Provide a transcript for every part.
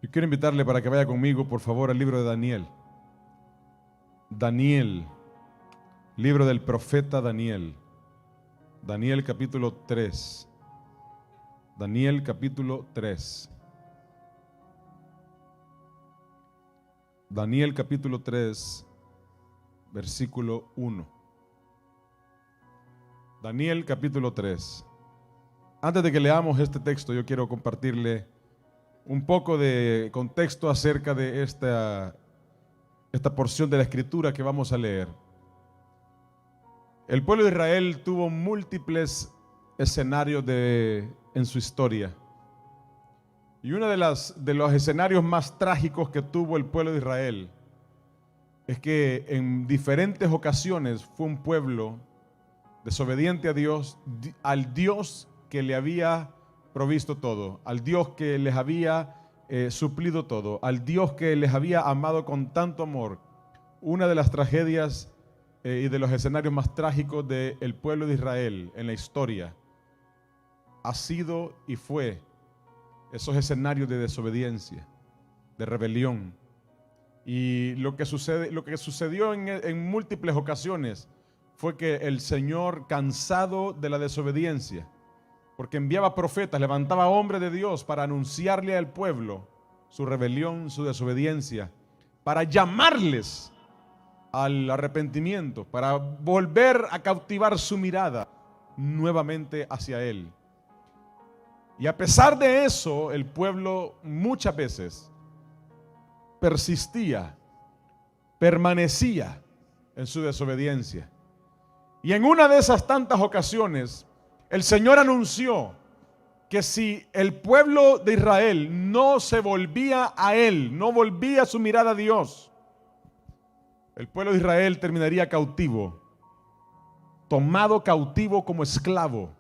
Yo quiero invitarle para que vaya conmigo, por favor, al libro de Daniel. Daniel, libro del profeta Daniel. Daniel capítulo 3. Daniel capítulo 3. Daniel capítulo 3, versículo 1. Daniel capítulo 3. Antes de que leamos este texto, yo quiero compartirle un poco de contexto acerca de esta porción de la escritura que vamos a leer. El pueblo de Israel tuvo múltiples escenarios en su historia. Y uno de los escenarios más trágicos que tuvo el pueblo de Israel es que en diferentes ocasiones fue un pueblo desobediente a Dios, al Dios que le había provisto todo, al Dios que les había suplido todo, al Dios que les había amado con tanto amor. Una de las tragedias y de los escenarios más trágicos del pueblo de Israel en la historia ha sido y fue esos escenarios de desobediencia, de rebelión. Y lo que sucedió en múltiples ocasiones fue que el Señor, cansado de la desobediencia, porque enviaba profetas, levantaba hombres de Dios para anunciarle al pueblo su rebelión, su desobediencia, para llamarles al arrepentimiento, para volver a cautivar su mirada nuevamente hacia Él. Y a pesar de eso, el pueblo muchas veces persistía, permanecía en su desobediencia. Y en una de esas tantas ocasiones, el Señor anunció que si el pueblo de Israel no se volvía a Él, no volvía su mirada a Dios, el pueblo de Israel terminaría cautivo, tomado cautivo como esclavo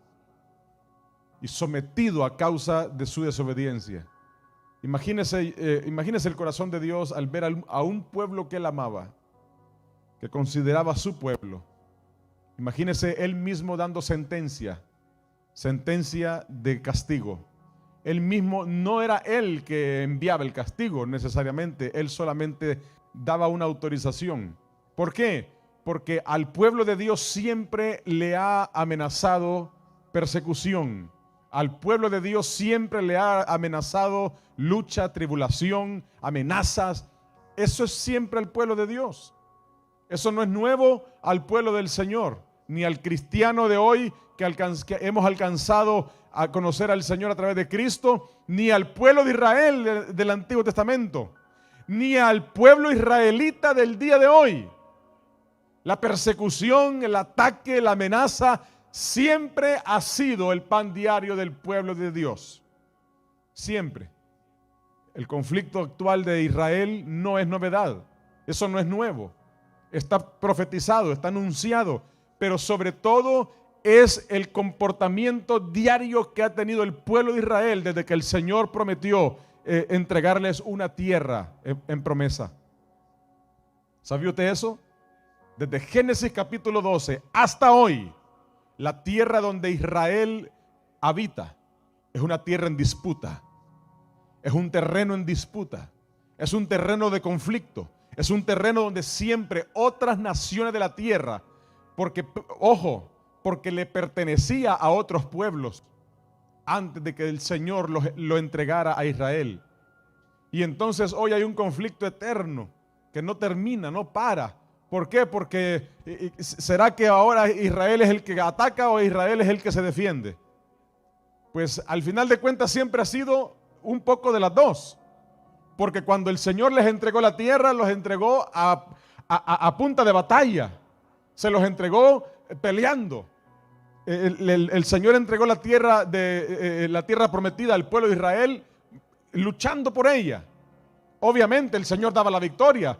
y sometido a causa de su desobediencia. Imagínese el corazón de Dios al ver a un pueblo que Él amaba, que consideraba su pueblo. Imagínese Él mismo dando sentencia de castigo. Él mismo, no era Él que enviaba el castigo necesariamente, Él solamente daba una autorización. ¿Por qué? Porque al pueblo de Dios siempre le ha amenazado persecución. Al pueblo de Dios siempre le ha amenazado lucha, tribulación, amenazas. Eso es siempre al pueblo de Dios. Eso no es nuevo al pueblo del Señor, ni al cristiano de hoy que hemos alcanzado a conocer al Señor a través de Cristo, ni al pueblo de Israel del Antiguo Testamento, ni al pueblo israelita del día de hoy. La persecución, el ataque, la amenaza siempre ha sido el pan diario del pueblo de Dios. Siempre. El conflicto actual de Israel no es novedad. Eso no es nuevo. Está profetizado, está anunciado, pero sobre todo es el comportamiento diario que ha tenido el pueblo de Israel desde que el Señor prometió entregarles una tierra en promesa. ¿Sabía usted eso? Desde Génesis capítulo 12 hasta hoy, la tierra donde Israel habita es una tierra en disputa, es un terreno en disputa, es un terreno de conflicto, es un terreno donde siempre otras naciones de la tierra, porque le pertenecía a otros pueblos antes de que el Señor lo entregara a Israel. Y entonces hoy hay un conflicto eterno que no termina, no para. ¿Por qué? Porque ¿será que ahora Israel es el que ataca o Israel es el que se defiende? Pues al final de cuentas siempre ha sido un poco de las dos. Porque cuando el Señor les entregó la tierra, los entregó a punta de batalla. Se los entregó peleando. El Señor entregó la tierra prometida al pueblo de Israel luchando por ella. Obviamente el Señor daba la victoria.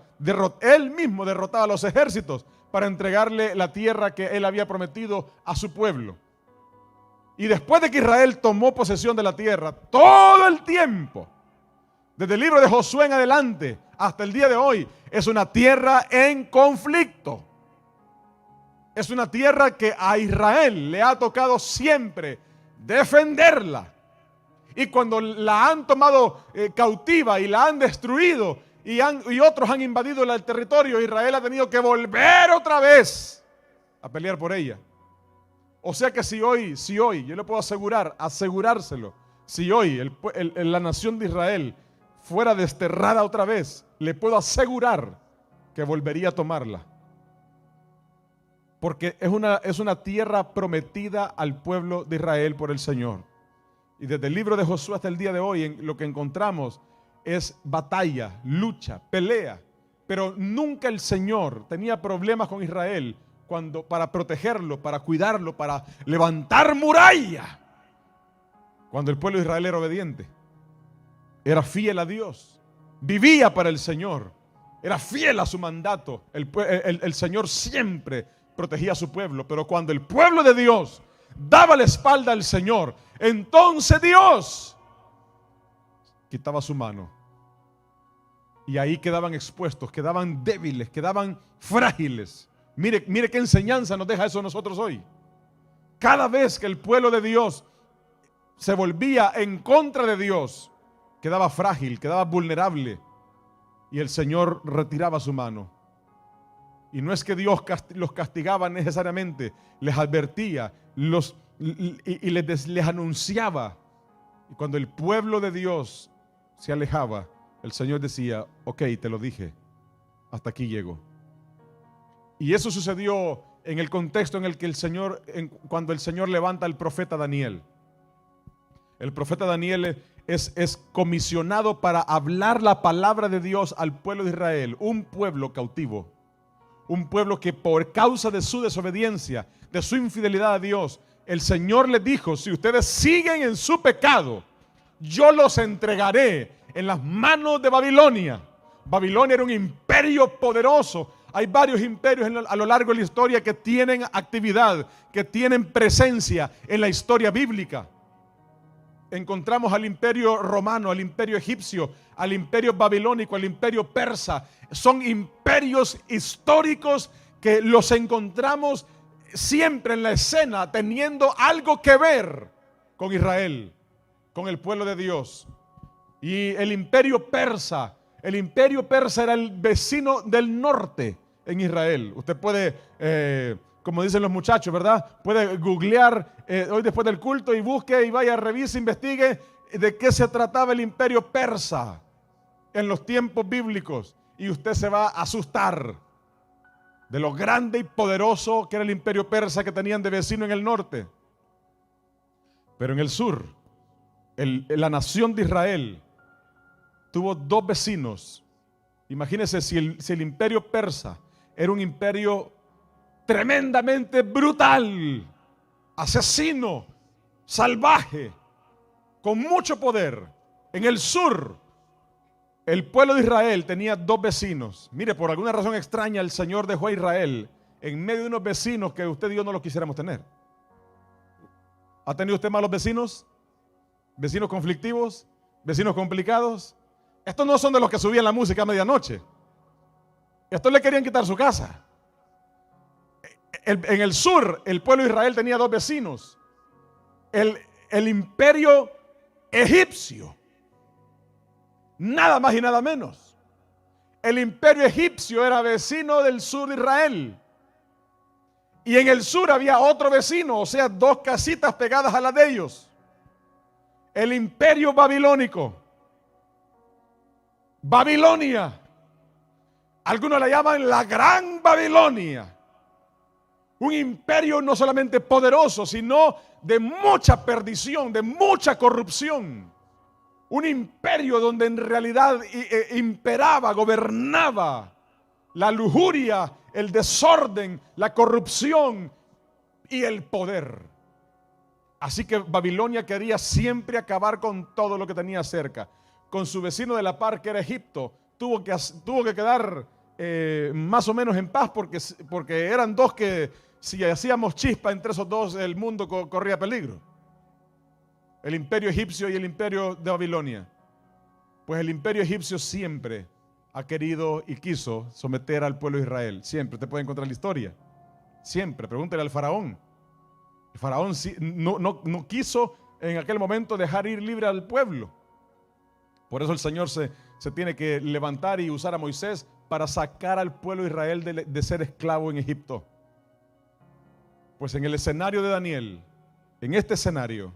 Él mismo derrotaba a los ejércitos para entregarle la tierra que Él había prometido a su pueblo. Y después de que Israel tomó posesión de la tierra, todo el tiempo, desde el libro de Josué en adelante hasta el día de hoy, es una tierra en conflicto. Es una tierra que a Israel le ha tocado siempre defenderla. Y cuando la han tomado cautiva y la han destruido y otros han invadido el territorio, Israel ha tenido que volver otra vez a pelear por ella. O sea que si hoy, yo le puedo asegurárselo, si hoy la nación de Israel fuera desterrada otra vez, le puedo asegurar que volvería a tomarla. Porque es una tierra prometida al pueblo de Israel por el Señor. Y desde el libro de Josué hasta el día de hoy, lo que encontramos es batalla, lucha, pelea. Pero nunca el Señor tenía problemas con Israel para protegerlo, para cuidarlo, para levantar muralla. Cuando el pueblo de Israel era obediente, era fiel a Dios, vivía para el Señor, era fiel a su mandato. El Señor siempre protegía a su pueblo. Pero cuando el pueblo de Dios daba la espalda al Señor, entonces Dios quitaba su mano. Y ahí quedaban expuestos, quedaban débiles, quedaban frágiles. Mire qué enseñanza nos deja eso a nosotros hoy. Cada vez que el pueblo de Dios se volvía en contra de Dios, quedaba frágil, quedaba vulnerable. Y el Señor retiraba su mano. Y no es que Dios los castigaba necesariamente, les advertía, les anunciaba. Y cuando el pueblo de Dios se alejaba, el Señor decía: ok, te lo dije, hasta aquí llego. Y eso sucedió en el contexto en el que cuando el Señor levanta al profeta Daniel. El profeta Daniel es comisionado para hablar la palabra de Dios al pueblo de Israel, un pueblo cautivo, un pueblo que por causa de su desobediencia, de su infidelidad a Dios, el Señor les dijo: si ustedes siguen en su pecado, yo los entregaré en las manos de Babilonia. Babilonia era un imperio poderoso. Hay varios imperios a lo largo de la historia que tienen actividad, que tienen presencia en la historia bíblica. Encontramos al imperio romano, al imperio egipcio, al imperio babilónico, al imperio persa. Son imperios históricos que los encontramos siempre en la escena teniendo algo que ver con Israel, con el pueblo de Dios. Y el imperio persa era el vecino del norte en Israel. Usted puede, como dicen los muchachos, ¿verdad? Puede googlear hoy después del culto y busque y vaya, revise, investigue de qué se trataba el imperio persa en los tiempos bíblicos. Y usted se va a asustar de lo grande y poderoso que era el imperio persa que tenían de vecino en el norte. Pero en el sur, la nación de Israel tuvo dos vecinos. Imagínense si el imperio persa era un imperio tremendamente brutal, asesino, salvaje, con mucho poder. En el sur, el pueblo de Israel tenía dos vecinos. Mire, por alguna razón extraña, el Señor dejó a Israel en medio de unos vecinos que usted y yo no los quisiéramos tener. ¿Ha tenido usted malos vecinos? ¿Vecinos conflictivos? ¿Vecinos complicados? Estos no son de los que subían la música a medianoche. Estos le querían quitar su casa. En el sur, el pueblo de Israel tenía dos vecinos. El imperio egipcio. Nada más y nada menos. El imperio egipcio era vecino del sur de Israel. Y en el sur había otro vecino, o sea, dos casitas pegadas a la de ellos. El imperio babilónico. Babilonia. Algunos la llaman la Gran Babilonia. Un imperio no solamente poderoso, sino de mucha perdición, de mucha corrupción. Un imperio donde en realidad imperaba, gobernaba la lujuria, el desorden, la corrupción y el poder. Así que Babilonia quería siempre acabar con todo lo que tenía cerca. Con su vecino de la par, que era Egipto, tuvo que quedar más o menos en paz porque eran dos que si hacíamos chispa entre esos dos, el mundo corría peligro. El imperio egipcio y el imperio de Babilonia. Pues el imperio egipcio siempre ha querido y quiso someter al pueblo de Israel. Siempre, usted puede encontrar la historia. Siempre, pregúntele al faraón. El faraón no quiso en aquel momento dejar ir libre al pueblo. Por eso el Señor se tiene que levantar y usar a Moisés para sacar al pueblo de Israel de ser esclavo en Egipto. Pues en el escenario de Daniel, en este escenario,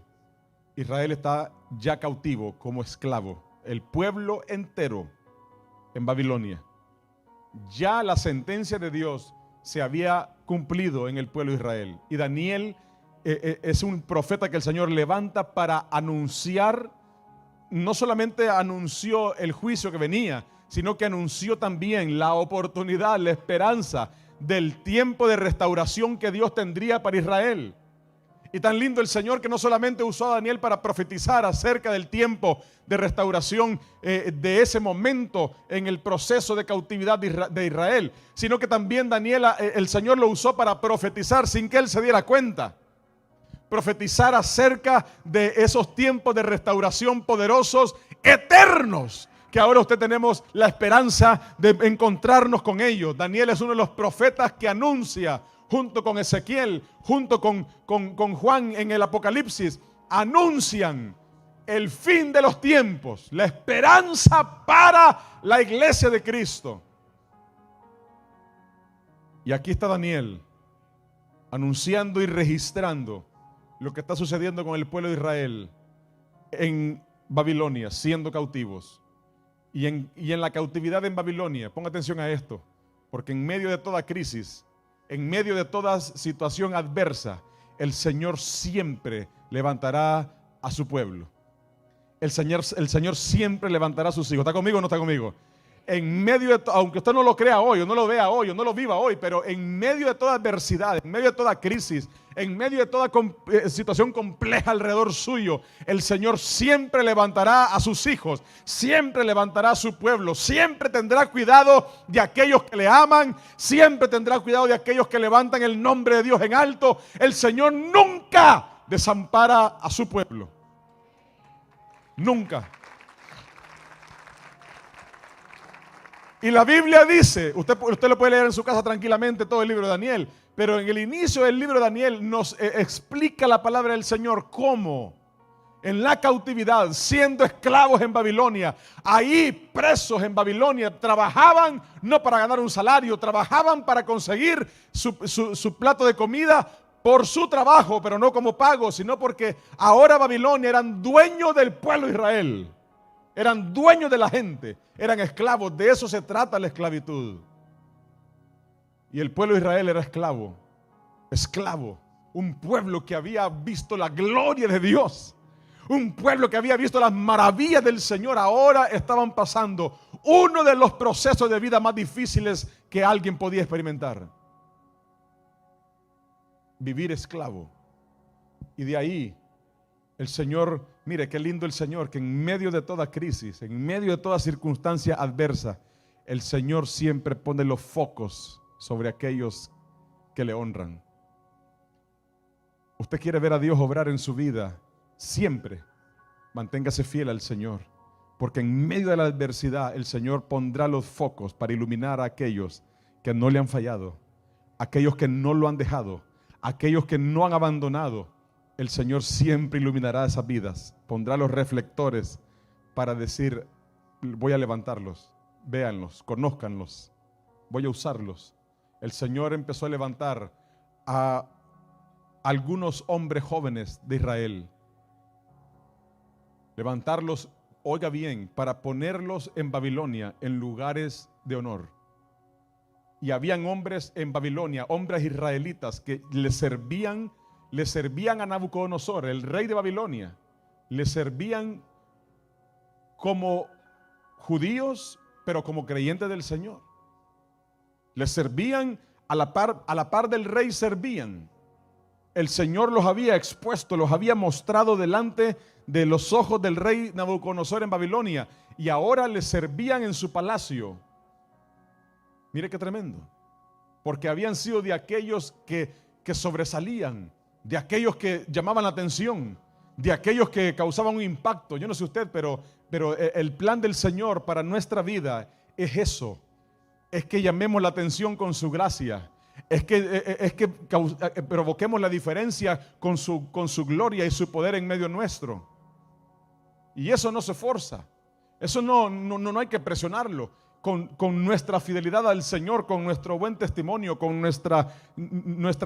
Israel está ya cautivo como esclavo. El pueblo entero en Babilonia. Ya la sentencia de Dios se había cumplido en el pueblo de Israel. Y Daniel es un profeta que el Señor levanta para anunciar. No solamente anunció el juicio que venía, sino que anunció también la oportunidad, la esperanza del tiempo de restauración que Dios tendría para Israel. Y tan lindo el Señor que no solamente usó a Daniel para profetizar acerca del tiempo de restauración de ese momento en el proceso de cautividad de Israel, sino que también el Señor lo usó para profetizar sin que él se diera cuenta. Profetizar acerca de esos tiempos de restauración poderosos, eternos, que ahora usted tenemos la esperanza de encontrarnos con ellos. Daniel es uno de los profetas que anuncia, junto con Ezequiel, junto con Juan en el Apocalipsis, anuncian el fin de los tiempos, la esperanza para la iglesia de Cristo. Y aquí está Daniel anunciando y registrando lo que está sucediendo con el pueblo de Israel en Babilonia, siendo cautivos. Y en la cautividad en Babilonia, ponga atención a esto, porque en medio de toda crisis, en medio de toda situación adversa, el Señor siempre levantará a su pueblo. El Señor siempre levantará a sus hijos. ¿Está conmigo o no está conmigo? En medio de aunque usted no lo crea hoy, o no lo vea hoy, o no lo viva hoy, pero en medio de toda adversidad, en medio de toda crisis, en medio de toda situación compleja alrededor suyo, el Señor siempre levantará a sus hijos, siempre levantará a su pueblo, siempre tendrá cuidado de aquellos que le aman, siempre tendrá cuidado de aquellos que levantan el nombre de Dios en alto. El Señor nunca desampara a su pueblo. Nunca. Y la Biblia dice, usted lo puede leer en su casa tranquilamente, todo el libro de Daniel, pero en el inicio del libro de Daniel nos explica la palabra del Señor cómo en la cautividad, siendo esclavos en Babilonia, ahí presos en Babilonia, trabajaban no para ganar un salario, trabajaban para conseguir su plato de comida por su trabajo, pero no como pago, sino porque ahora Babilonia eran dueños del pueblo de Israel. Eran dueños de la gente, eran esclavos. De eso se trata la esclavitud. Y el pueblo de Israel era esclavo, un pueblo que había visto la gloria de Dios, un pueblo que había visto las maravillas del Señor. Ahora estaban pasando uno de los procesos de vida más difíciles que alguien podía experimentar: vivir esclavo. Y de ahí el Señor, mire qué lindo el Señor, que en medio de toda crisis, en medio de toda circunstancia adversa, el Señor siempre pone los focos sobre aquellos que le honran. Usted quiere ver a Dios obrar en su vida, siempre manténgase fiel al Señor, porque en medio de la adversidad el Señor pondrá los focos para iluminar a aquellos que no le han fallado, aquellos que no lo han dejado, aquellos que no han abandonado. El Señor siempre iluminará esas vidas, pondrá los reflectores para decir: voy a levantarlos, véanlos, conózcanlos, voy a usarlos. El Señor empezó a levantar a algunos hombres jóvenes de Israel, levantarlos, oiga bien, para ponerlos en Babilonia en lugares de honor. Y habían hombres en Babilonia, hombres israelitas que le servían a Nabucodonosor, el rey de Babilonia. Le servían como judíos, pero como creyentes del Señor. Le servían a la par del rey servían. El Señor los había expuesto, los había mostrado delante de los ojos del rey Nabucodonosor en Babilonia, y ahora le servían en su palacio. Mire qué tremendo, porque habían sido de aquellos que sobresalían, de aquellos que llamaban la atención, de aquellos que causaban un impacto. Yo no sé usted, pero el plan del Señor para nuestra vida es eso, es que llamemos la atención con su gracia, provoquemos la diferencia con su gloria y su poder en medio nuestro. Y eso no se forza. Eso no hay que presionarlo. Con nuestra fidelidad al Señor, con nuestro buen testimonio, con nuestra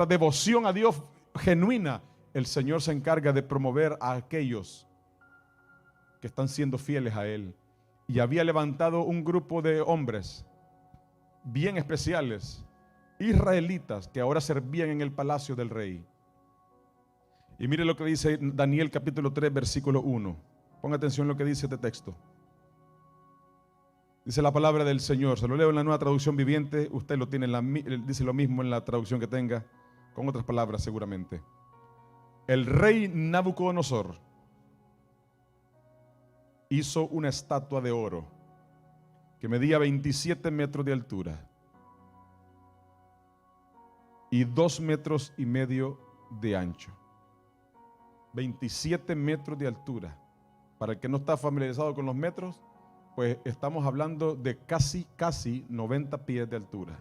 devoción a Dios genuina, el Señor se encarga de promover a aquellos que están siendo fieles a Él. Y había levantado un grupo de hombres bien especiales, israelitas, que ahora servían en el palacio del rey. Y mire lo que dice Daniel capítulo 3 versículo 1. Ponga atención a lo que dice este texto. Dice la palabra del Señor, se lo leo en la Nueva Traducción Viviente, usted lo tiene dice lo mismo en la traducción que tenga, con otras palabras seguramente. El rey Nabucodonosor hizo una estatua de oro que medía 27 metros de altura y 2,5 metros de ancho. 27 metros de altura. Para el que no está familiarizado con los metros, pues estamos hablando de casi 90 pies de altura.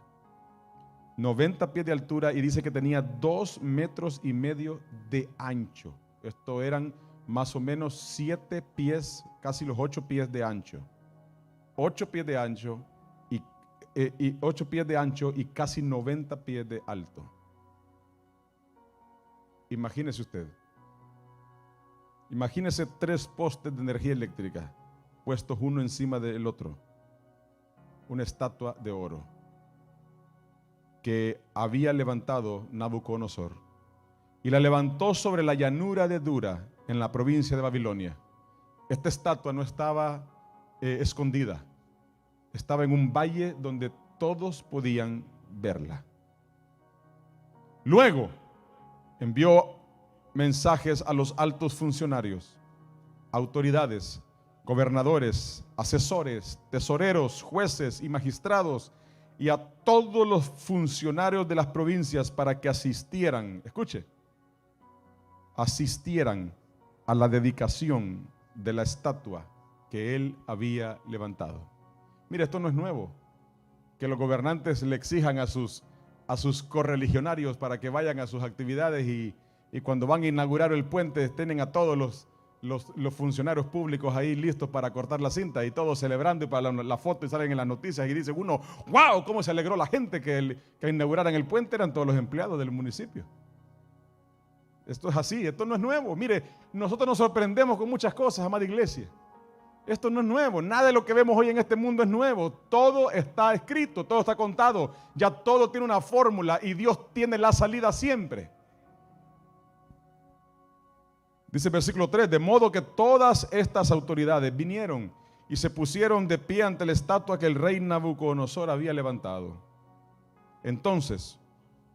90 pies de altura, y dice que tenía 2,5 metros de ancho. Esto eran más o menos 7 pies, casi los 8 pies de ancho. 8 pies de ancho y 8 pies de ancho y casi 90 pies de alto. Imagínese usted. Imagínese 3 postes de energía eléctrica puestos uno encima del otro. Una estatua de oro que había levantado Nabucodonosor. Y la levantó sobre la llanura de Dura, en la provincia de Babilonia. Esta estatua no estaba escondida. Estaba en un valle donde todos podían verla. Luego envió mensajes a los altos funcionarios, autoridades, gobernadores, asesores, tesoreros, jueces y magistrados, y a todos los funcionarios de las provincias para que asistieran a la dedicación de la estatua que él había levantado. Mire, esto no es nuevo, que los gobernantes le exijan a sus correligionarios para que vayan a sus actividades y cuando van a inaugurar el puente tienen a todos los funcionarios públicos ahí listos para cortar la cinta y todos celebrando y para la foto, y salen en las noticias y dice uno, wow, cómo se alegró la gente que inauguraran el puente. Eran todos los empleados del municipio. Esto es así, esto no es nuevo. Mire, nosotros nos sorprendemos con muchas cosas, amada iglesia. Esto no es nuevo, nada de lo que vemos hoy en este mundo es nuevo. Todo está escrito, todo está contado, ya todo tiene una fórmula y Dios tiene la salida siempre. Dice el versículo 3, de modo que todas estas autoridades vinieron y se pusieron de pie ante la estatua que el rey Nabucodonosor había levantado. Entonces,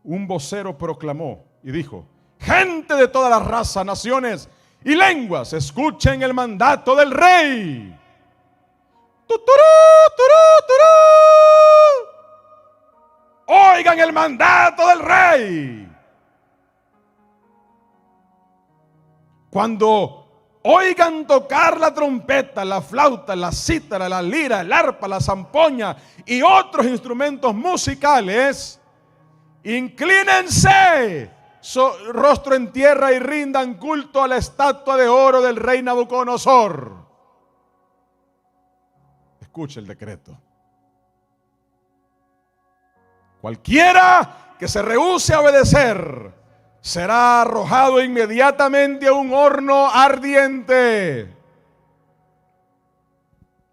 un vocero proclamó y dijo, gente de todas las razas, naciones y lenguas, escuchen el mandato del rey. ¡Tuturú, turú, turú! Oigan el mandato del rey. Cuando oigan tocar la trompeta, la flauta, la cítara, la lira, el arpa, la zampoña y otros instrumentos musicales, inclínense rostro en tierra y rindan culto a la estatua de oro del rey Nabucodonosor. Escuche el decreto. Cualquiera que se rehúse a obedecer será arrojado inmediatamente a un horno ardiente.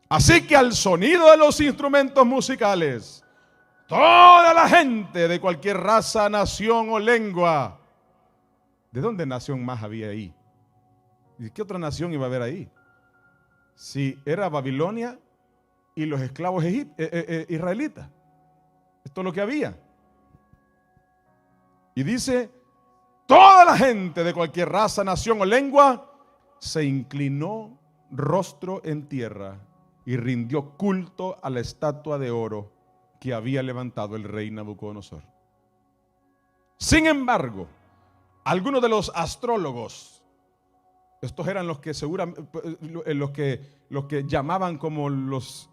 Así que al sonido de los instrumentos musicales, toda la gente de cualquier raza, nación o lengua. ¿De dónde nación más había ahí? ¿Y qué otra nación iba a haber ahí? Si era Babilonia y los esclavos israelitas. Esto es lo que había. Y dice, toda la gente de cualquier raza, nación o lengua se inclinó rostro en tierra y rindió culto a la estatua de oro que había levantado el rey Nabucodonosor. Sin embargo, algunos de los astrólogos, estos eran los que seguramente, los que llamaban como los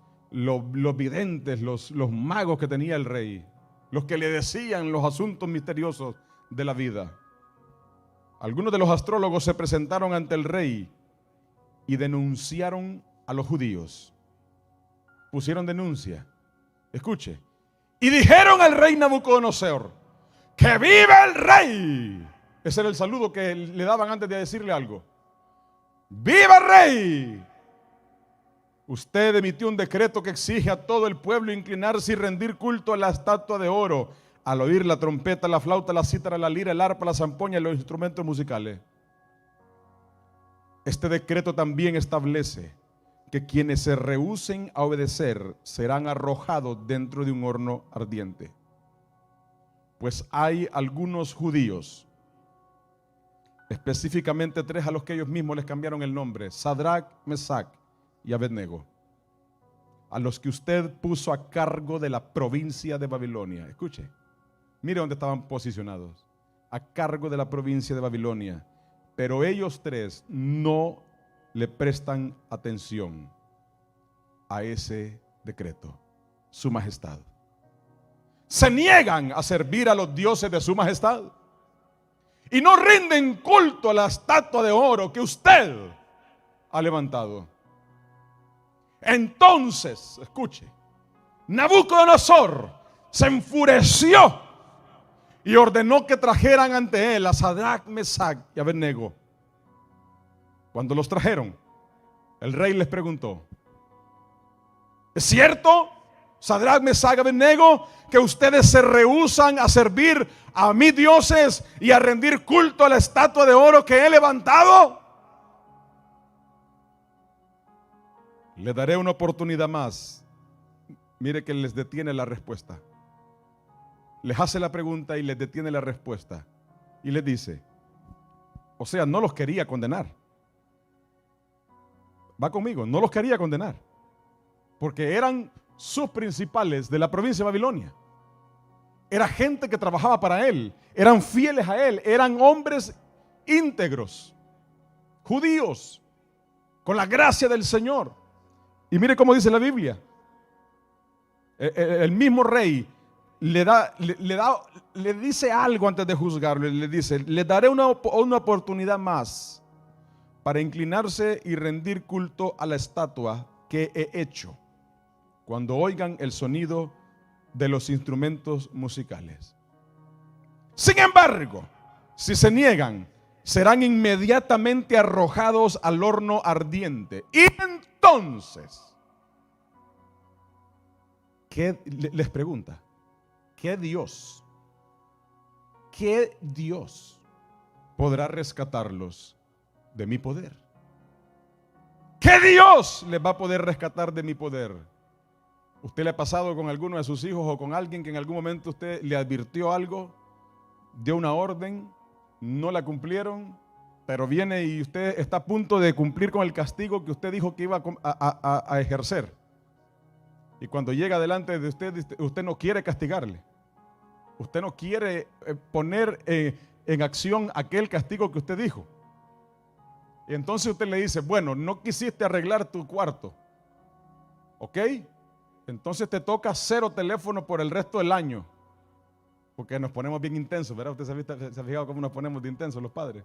videntes, los magos que tenía el rey, los que le decían los asuntos misteriosos de la vida. Algunos de los astrólogos se presentaron ante el rey y denunciaron a los judíos. Pusieron denuncia. Escuche. Y dijeron al rey Nabucodonosor: ¡que viva el rey! Ese era el saludo que le daban antes de decirle algo. ¡Viva el rey! Usted emitió un decreto que exige a todo el pueblo inclinarse y rendir culto a la estatua de oro al oír la trompeta, la flauta, la cítara, la lira, el arpa, la zampoña y los instrumentos musicales. Este decreto también establece que quienes se rehúsen a obedecer serán arrojados dentro de un horno ardiente. Pues hay algunos judíos, específicamente 3 a los que ellos mismos les cambiaron el nombre: Sadrach, Mesach y Abednego, a los que usted puso a cargo de la provincia de Babilonia. Escuche, mire dónde estaban posicionados: a cargo de la provincia de Babilonia. Pero ellos 3 no le prestan atención a ese decreto. Su majestad. Se niegan a servir a los dioses de su majestad y no rinden culto a la estatua de oro que usted ha levantado. Entonces, escuche, Nabucodonosor se enfureció y ordenó que trajeran ante él a Sadrach, Mesach y Abednego. Cuando los trajeron, el rey les preguntó: ¿es cierto, Sadrach, Mesach y Abednego, que ustedes se rehúsan a servir a mis dioses y a rendir culto a la estatua de oro que he levantado? Le daré una oportunidad más. Mire que les detiene la respuesta. Les hace la pregunta y les detiene la respuesta. Y les dice, o sea, no los quería condenar. Va conmigo, no los quería condenar. Porque eran sus principales de la provincia de Babilonia. Era gente que trabajaba para él. Eran fieles a él. Eran hombres íntegros, judíos, con la gracia del Señor. Y mire cómo dice la Biblia. El mismo rey le dice algo antes de juzgarlo. Le dice: le daré una oportunidad más para inclinarse y rendir culto a la estatua que he hecho cuando oigan el sonido de los instrumentos musicales. Sin embargo, si se niegan, serán inmediatamente arrojados al horno ardiente. Y entonces, les pregunta, ¿qué Dios podrá rescatarlos de mi poder? ¿Qué Dios les va a poder rescatar de mi poder? ¿Usted le ha pasado con alguno de sus hijos o con alguien que en algún momento usted le advirtió algo, dio una orden, no la cumplieron, pero viene y usted está a punto de cumplir con el castigo que usted dijo que iba a ejercer? Y cuando llega delante de usted, usted no quiere castigarle. Usted no quiere poner en acción aquel castigo que usted dijo. Y entonces usted le dice: bueno, no quisiste arreglar tu cuarto, ¿ok? Entonces te toca 0 teléfono por el resto del año. Porque nos ponemos bien intensos, ¿verdad? Usted se ha fijado cómo nos ponemos de intensos los padres.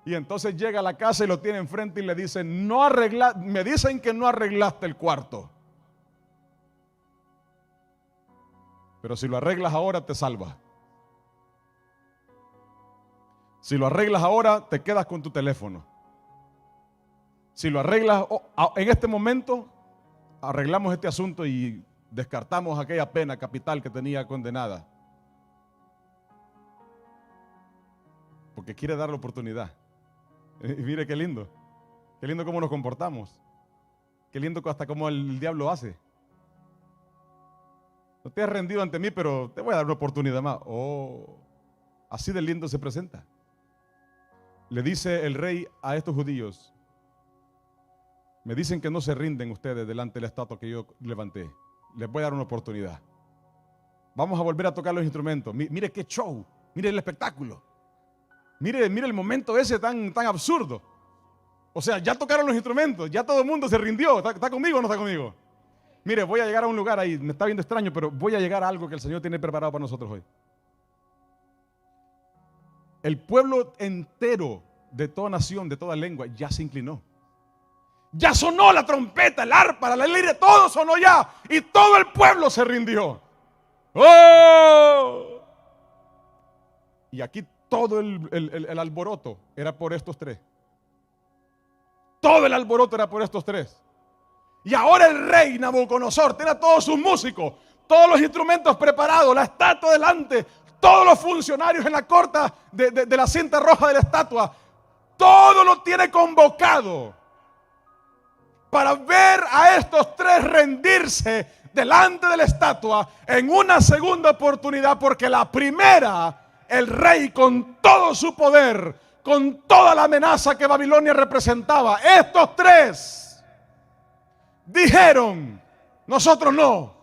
Y entonces llega a la casa y lo tiene enfrente y le dicen: me dicen que no arreglaste el cuarto. Pero si lo arreglas ahora, te salva. Si lo arreglas ahora, te quedas con tu teléfono. Si lo arreglas en este momento, arreglamos este asunto y descartamos aquella pena capital que tenía condenada. Porque quiere dar la oportunidad. Y mire qué lindo cómo nos comportamos. Qué lindo hasta cómo el diablo hace. No te has rendido ante mí, pero te voy a dar una oportunidad más. Oh, así de lindo se presenta. Le dice el rey a estos judíos: me dicen que no se rinden ustedes delante de la estatua que yo levanté. Les voy a dar una oportunidad. Vamos a volver a tocar los instrumentos. Mire qué show, mire el espectáculo. Mire el momento ese tan absurdo. O sea, ya tocaron los instrumentos, ya todo el mundo se rindió. ¿Está conmigo o no está conmigo? Mire, voy a llegar a un lugar ahí, me está viendo extraño, pero voy a llegar a algo que el Señor tiene preparado para nosotros hoy. El pueblo entero de toda nación, de toda lengua, ya se inclinó. Ya sonó la trompeta, el arpa, la lira, todo sonó ya. Y todo el pueblo se rindió. ¡Oh! Y aquí todo el alboroto era por estos tres. Todo el alboroto era por estos tres. Y ahora el rey Nabucodonosor tiene a todos sus músicos, todos los instrumentos preparados, la estatua delante, todos los funcionarios en la corta de la cinta roja de la estatua. Todo lo tiene convocado para ver a estos tres rendirse delante de la estatua en una segunda oportunidad, porque la primera, el rey con todo su poder, con toda la amenaza que Babilonia representaba, estos tres dijeron: nosotros no.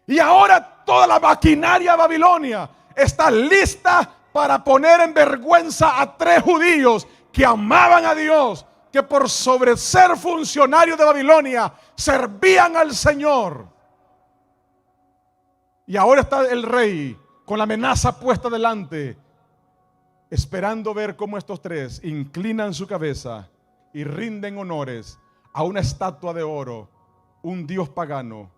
Y ahora toda la maquinaria babilonia está lista para poner en vergüenza a tres judíos que amaban a Dios, que por sobre ser funcionarios de Babilonia servían al Señor. Y ahora está el rey con la amenaza puesta delante, esperando ver cómo estos tres inclinan su cabeza y rinden honores a una estatua de oro, un dios pagano,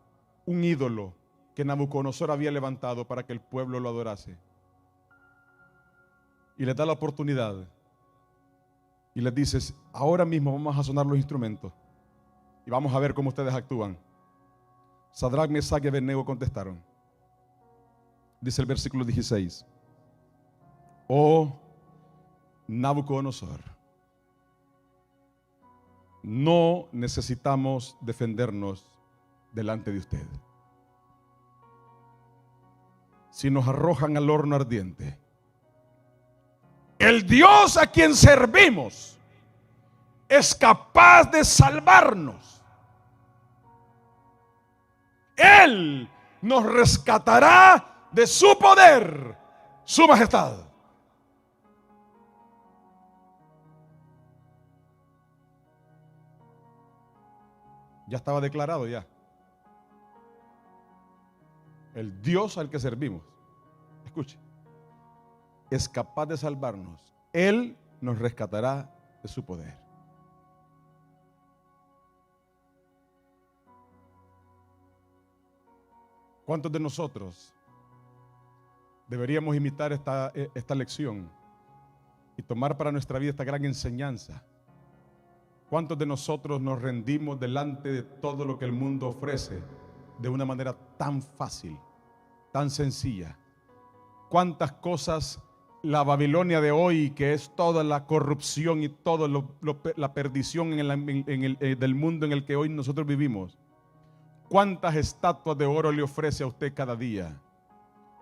un ídolo que Nabucodonosor había levantado para que el pueblo lo adorase. Y les da la oportunidad y les dice: ahora mismo vamos a sonar los instrumentos y vamos a ver cómo ustedes actúan. Sadrac, Mesach y Abednego contestaron. Dice el versículo 16: oh Nabucodonosor, no necesitamos defendernos delante de usted. Si nos arrojan al horno ardiente, el Dios a quien servimos es capaz de salvarnos. Él nos rescatará de su poder, su majestad. Ya estaba declarado ya. El Dios al que servimos, escuche, es capaz de salvarnos. Él nos rescatará de su poder. ¿Cuántos de nosotros deberíamos imitar esta lección y tomar para nuestra vida esta gran enseñanza? ¿Cuántos de nosotros nos rendimos delante de todo lo que el mundo ofrece de una manera tan fácil, tan sencilla? ¿Cuántas cosas la Babilonia de hoy, que es toda la corrupción y toda la perdición del mundo en el que hoy nosotros vivimos? ¿Cuántas estatuas de oro le ofrece a usted cada día?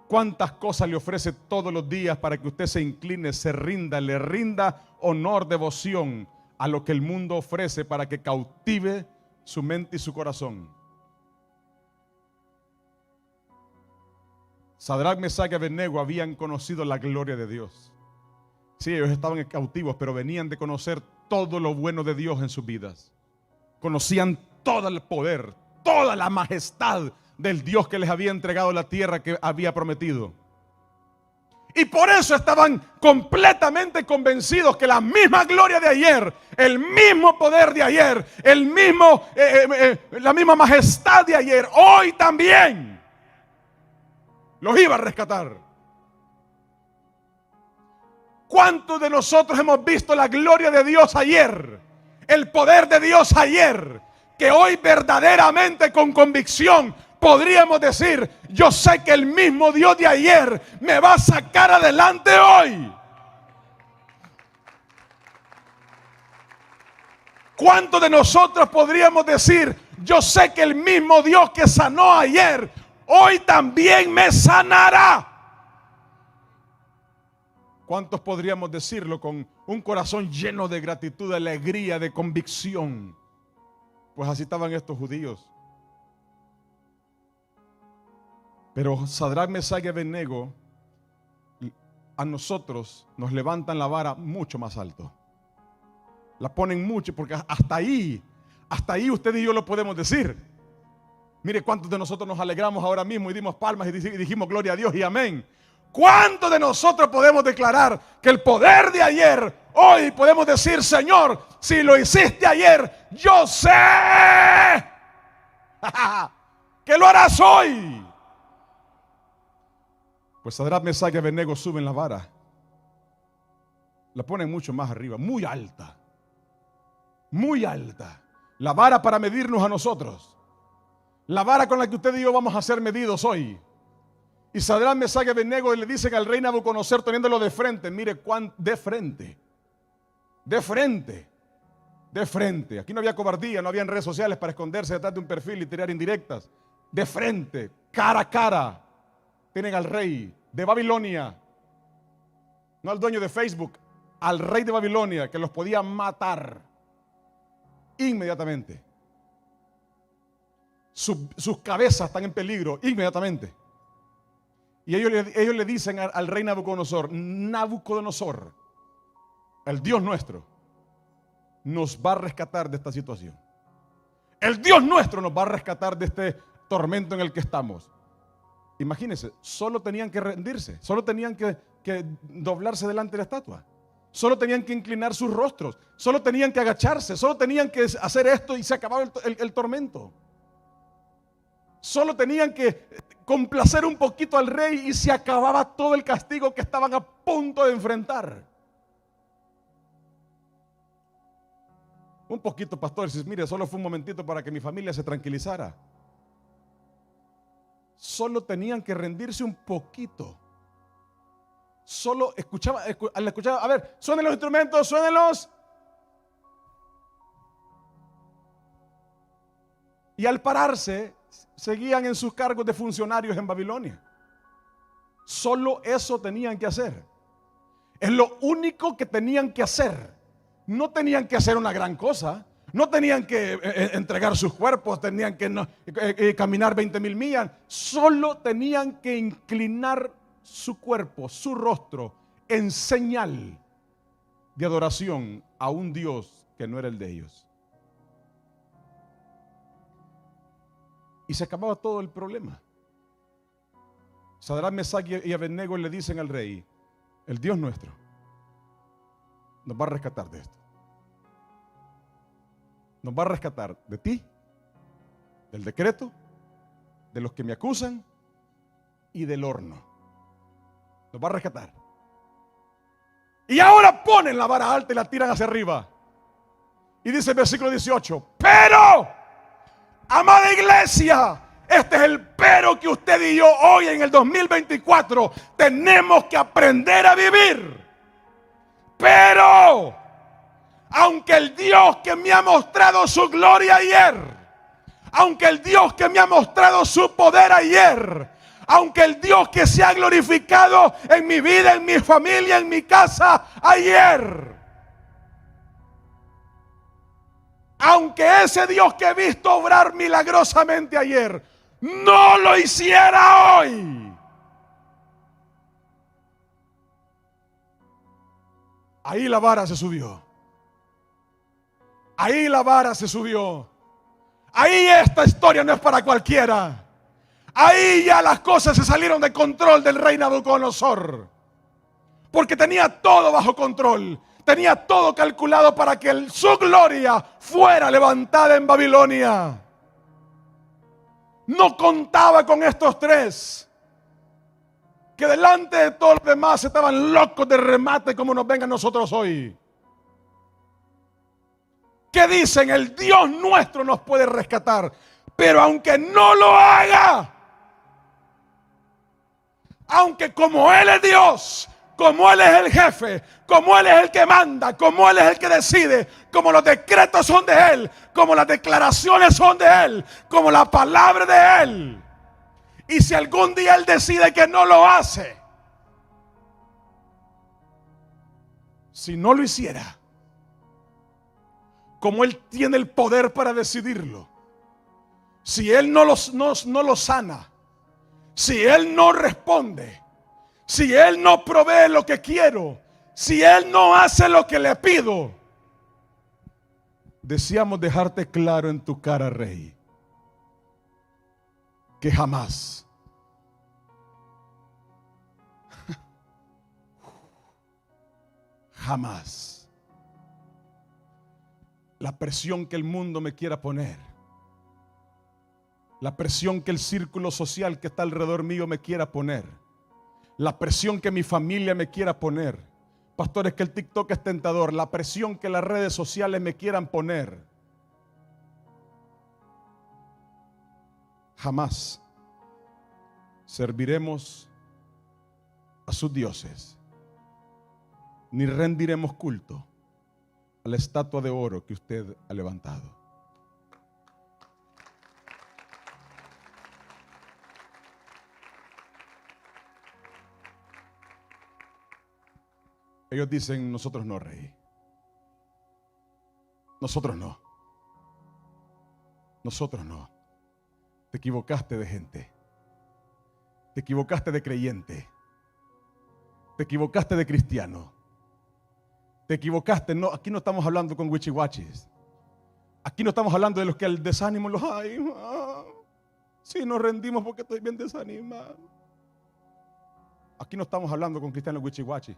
¿Cuántas cosas le ofrece todos los días para que usted se incline, se rinda, le rinda honor, devoción a lo que el mundo ofrece para que cautive su mente y su corazón? Sadrac, Mesach y Abednego habían conocido la gloria de Dios. Sí, ellos estaban cautivos, pero venían de conocer todo lo bueno de Dios en sus vidas. Conocían todo el poder, toda la majestad del Dios que les había entregado la tierra que había prometido. Y por eso estaban completamente convencidos que la misma gloria de ayer, el mismo poder de ayer, la misma majestad de ayer, hoy también los iba a rescatar. ¿Cuántos de nosotros hemos visto la gloria de Dios ayer, el poder de Dios ayer, que hoy verdaderamente con convicción podríamos decir: yo sé que el mismo Dios de ayer me va a sacar adelante hoy? ¿Cuántos de nosotros podríamos decir: yo sé que el mismo Dios que sanó ayer, hoy también me sanará? ¿Cuántos podríamos decirlo con un corazón lleno de gratitud, de alegría, de convicción? Pues así estaban estos judíos. Pero Sadrac, Mesach y Abednego a nosotros nos levantan la vara mucho más alto. La ponen mucho, porque hasta ahí Hasta ahí usted y yo lo podemos decir. Mire cuántos de nosotros nos alegramos ahora mismo y dimos palmas y dijimos gloria a Dios y amén. ¿Cuántos de nosotros podemos declarar que el poder de ayer, hoy podemos decir, Señor, si lo hiciste ayer, yo sé que lo harás hoy? Pues Sadrach, Mesach y Abednego suben la vara. La ponen mucho más arriba, muy alta. Muy alta. La vara para medirnos a nosotros. La vara con la que usted y yo vamos a ser medidos hoy. Y Sadrach, Mesach y Abednego le dicen al rey Nabucodonosor, teniéndolo de frente. Mire cuán de frente. De frente. De frente. Aquí no había cobardía, no había redes sociales para esconderse detrás de un perfil y tirar indirectas. De frente, cara a cara. Tienen al rey de Babilonia. No al dueño de Facebook, al rey de Babilonia, que los podía matar inmediatamente. Sus cabezas están en peligro inmediatamente. Y ellos le dicen al rey Nabucodonosor, el Dios nuestro nos va a rescatar de esta situación. El Dios nuestro nos va a rescatar de este tormento en el que estamos. Imagínense, solo tenían que rendirse, solo tenían que doblarse delante de la estatua. Solo tenían que inclinar sus rostros, solo tenían que agacharse, solo tenían que hacer esto y se acababa el tormento. Solo tenían que complacer un poquito al rey y se acababa todo el castigo que estaban a punto de enfrentar. Un poquito, pastor, si mire, solo fue un momentito para que mi familia se tranquilizara. Solo tenían que rendirse un poquito. Solo escuchaba, a ver, suenen los instrumentos, suénenlos. Y al pararse, seguían en sus cargos de funcionarios en Babilonia. Solo eso tenían que hacer. Es lo único que tenían que hacer. No tenían que hacer una gran cosa. No tenían que entregar sus cuerpos, tenían que caminar 20,000 millas. Solo tenían que inclinar su cuerpo, su rostro, en señal de adoración a un Dios que no era el de ellos. Y se acababa todo el problema. Sadrach, Mesach y Abednego le dicen al rey, el Dios nuestro nos va a rescatar de esto. Nos va a rescatar de ti, del decreto, de los que me acusan y del horno. Nos va a rescatar. Y ahora ponen la vara alta y la tiran hacia arriba. Y dice el versículo 18, pero, amada iglesia, este es el pero que usted y yo hoy en el 2024 tenemos que aprender a vivir. Pero, aunque el Dios que me ha mostrado su gloria ayer, aunque el Dios que me ha mostrado su poder ayer, aunque el Dios que se ha glorificado en mi vida, en mi familia, en mi casa ayer, aunque ese Dios que he visto obrar milagrosamente ayer no lo hiciera hoy, ahí la vara se subió. Ahí la vara se subió. Ahí esta historia no es para cualquiera. Ahí ya las cosas se salieron de control del rey Nabucodonosor. Porque tenía todo bajo control. Tenía todo calculado para que su gloria fuera levantada en Babilonia. No contaba con estos tres, que delante de todos los demás estaban locos de remate como nos ven a nosotros hoy. Que dicen, el Dios nuestro nos puede rescatar, pero aunque no lo haga, aunque como Él es Dios, como Él es el jefe, como Él es el que manda, como Él es el que decide, como los decretos son de Él, como las declaraciones son de Él, como la palabra de Él, y si algún día Él decide que no lo hace, si no lo hiciera, como Él tiene el poder para decidirlo, si Él no lo sana, si Él no responde, si Él no provee lo que quiero, si Él no hace lo que le pido, deseamos dejarte claro en tu cara, Rey, que jamás la presión que el mundo me quiera poner, la presión que el círculo social que está alrededor mío me quiera poner, la presión que mi familia me quiera poner, pastores, que el TikTok es tentador, la presión que las redes sociales me quieran poner, jamás serviremos a sus dioses, ni rendiremos culto a la estatua de oro que usted ha levantado. Ellos dicen, nosotros no, Rey. Nosotros no. Nosotros no. Te equivocaste de gente. Te equivocaste de creyente. Te equivocaste de cristiano. Te equivocaste. No, aquí no estamos hablando con wichiwachis. Aquí no estamos hablando de los que el desánimo los hay. Sí, nos rendimos porque estoy bien desanimado. Aquí no estamos hablando con cristianos wichiwachis.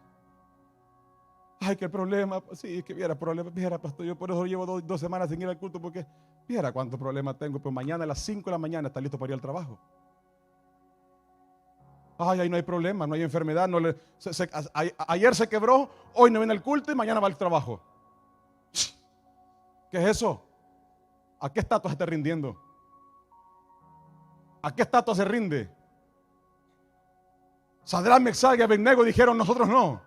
Ay, qué problema. Sí, que viera problema. Viera, pastor, yo por eso llevo dos semanas sin ir al culto, porque viera cuántos problemas tengo. Pues mañana a las 5 de la mañana está listo para ir al trabajo. Ay, ahí no hay problema, no hay enfermedad. Ayer se quebró, hoy no viene al culto y mañana va al trabajo. ¿Qué es eso? ¿A qué estatua se está rindiendo? ¿A qué estatua se rinde? Sadrach, Mesach y Abednego dijeron, nosotros no.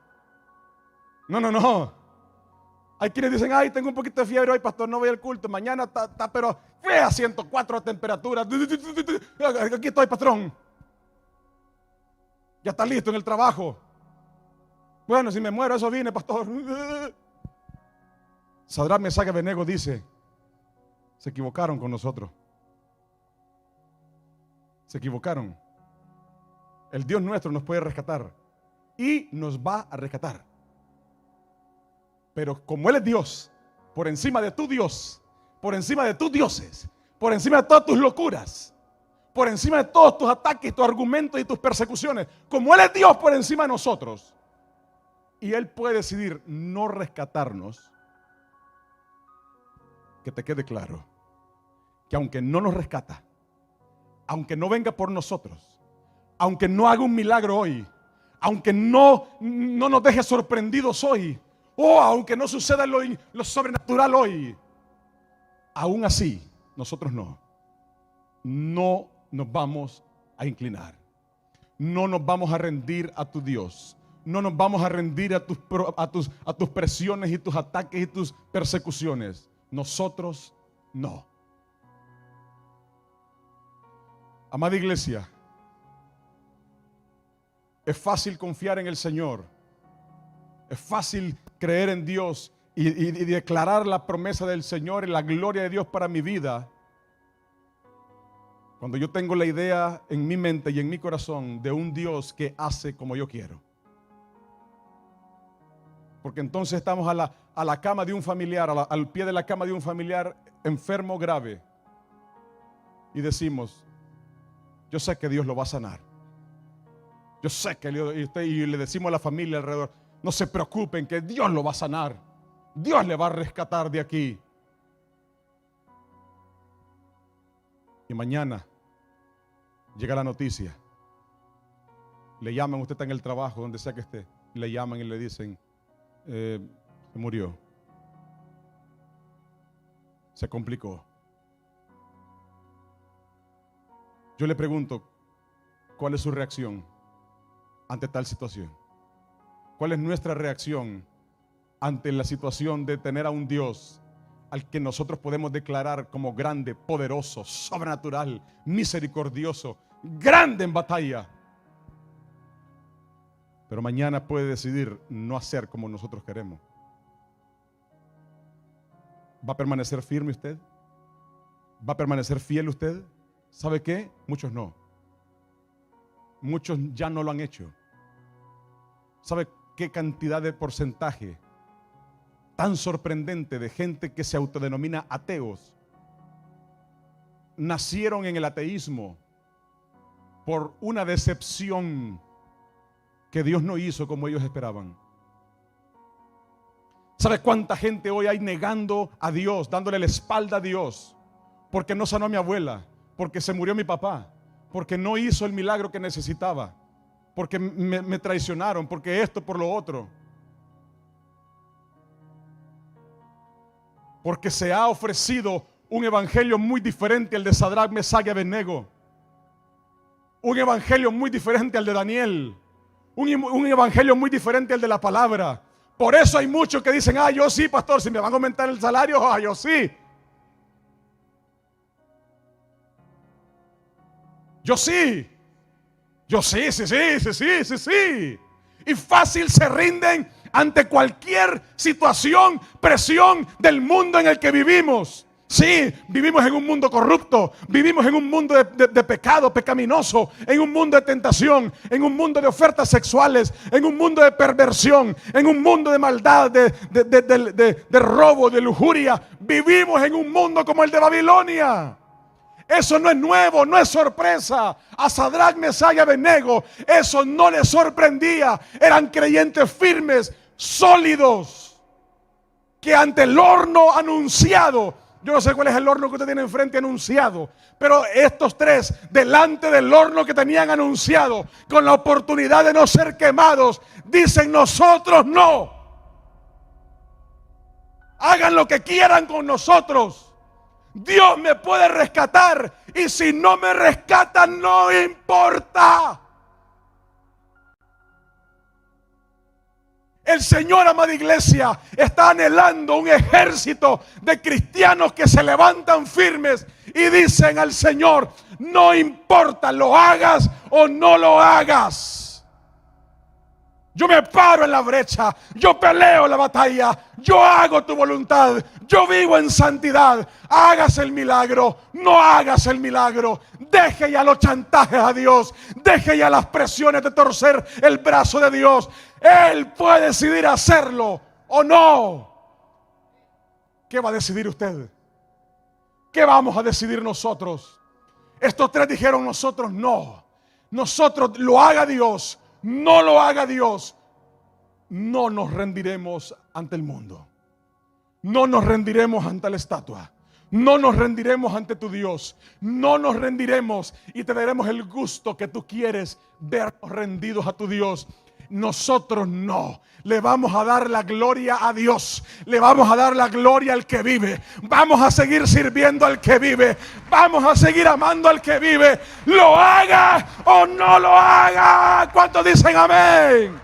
No. Hay quienes dicen, ay, tengo un poquito de fiebre hoy, pastor, no voy al culto. Mañana está pero fue a 104 de temperatura. Aquí estoy, patrón. Ya está listo en el trabajo. Bueno, si me muero, eso viene, pastor. Sadrach, Mesach y Abednego dice, se equivocaron con nosotros. Se equivocaron. El Dios nuestro nos puede rescatar y nos va a rescatar. Pero como Él es Dios, por encima de tu Dios, por encima de tus dioses, por encima de todas tus locuras, por encima de todos tus ataques, tus argumentos y tus persecuciones, como Él es Dios por encima de nosotros, y Él puede decidir no rescatarnos, que te quede claro, que aunque no nos rescata, aunque no venga por nosotros, aunque no haga un milagro hoy, aunque no nos deje sorprendidos hoy, aunque no suceda lo sobrenatural hoy, aún así, nosotros no nos vamos a inclinar. No nos vamos a rendir a tu Dios. No nos vamos a rendir a tus presiones y tus ataques y tus persecuciones. Nosotros no. Amada iglesia, es fácil confiar en el Señor. Es fácil creer en Dios y declarar la promesa del Señor y la gloria de Dios para mi vida, cuando yo tengo la idea en mi mente y en mi corazón de un Dios que hace como yo quiero. Porque entonces estamos a la cama de un familiar, al pie de la cama de un familiar enfermo grave, y decimos, yo sé que Dios lo va a sanar. Yo sé que y le decimos a la familia alrededor, no se preocupen, que Dios lo va a sanar. Dios le va a rescatar de aquí. Y mañana llega la noticia. Le llaman, usted está en el trabajo, donde sea que esté. Le llaman y le dicen, se murió. Se complicó. Yo le pregunto, ¿cuál es su reacción ante tal situación? ¿Cuál es nuestra reacción ante la situación de tener a un Dios al que nosotros podemos declarar como grande, poderoso, sobrenatural, misericordioso, grande en batalla? Pero mañana puede decidir no hacer como nosotros queremos. ¿Va a permanecer firme usted? ¿Va a permanecer fiel usted? ¿Sabe qué? Muchos no. Muchos ya no lo han hecho. ¿Sabe qué cantidad de porcentaje tan sorprendente de gente que se autodenomina ateos, nacieron en el ateísmo por una decepción que Dios no hizo como ellos esperaban. ¿Sabe cuánta gente hoy hay negando a Dios, dándole la espalda a Dios? Porque no sanó a mi abuela, porque se murió mi papá, porque no hizo el milagro que necesitaba, porque me traicionaron, porque esto, por lo otro. Porque se ha ofrecido un evangelio muy diferente al de Sadrach, Mesach y Abednego. Un evangelio muy diferente al de Daniel. Un evangelio muy diferente al de la palabra. Por eso hay muchos que dicen, yo sí, pastor, si me van a aumentar el salario, yo sí. Yo sí. Yo sí, sí. Y fácil se rinden ante cualquier situación, presión del mundo en el que vivimos. Sí, vivimos en un mundo corrupto, vivimos en un mundo de pecado, pecaminoso, en un mundo de tentación, en un mundo de ofertas sexuales, en un mundo de perversión, en un mundo de maldad, de robo, de lujuria. Vivimos en un mundo como el de Babilonia. Eso no es nuevo, no es sorpresa. A Sadrach, Mesach y Abednego eso no les sorprendía. Eran creyentes firmes, sólidos, que ante el horno anunciado, yo no sé cuál es el horno que usted tiene enfrente anunciado, pero estos tres, delante del horno que tenían anunciado, con la oportunidad de no ser quemados, dicen: nosotros no. Hagan lo que quieran con nosotros. Dios me puede rescatar, y si no me rescatan, no importa. El Señor, amada iglesia, está anhelando un ejército de cristianos que se levantan firmes y dicen al Señor: no importa, lo hagas o no lo hagas. Yo me paro en la brecha, yo peleo la batalla, yo hago tu voluntad, yo vivo en santidad. Hagas el milagro, no hagas el milagro. Deje ya los chantajes a Dios, deje ya las presiones de torcer el brazo de Dios. Él puede decidir hacerlo o no. ¿Qué va a decidir usted? ¿Qué vamos a decidir nosotros? Estos tres dijeron: nosotros no. Nosotros, lo haga Dios, no lo haga Dios, no nos rendiremos ante el mundo. No nos rendiremos ante la estatua. No nos rendiremos ante tu Dios. No nos rendiremos, y te daremos el gusto que tú quieres, vernos rendidos a tu Dios. Nosotros no. Le vamos a dar la gloria a Dios. Le vamos a dar la gloria al que vive. Vamos a seguir sirviendo al que vive. Vamos a seguir amando al que vive. Lo haga o no lo haga. ¿Cuántos dicen amén?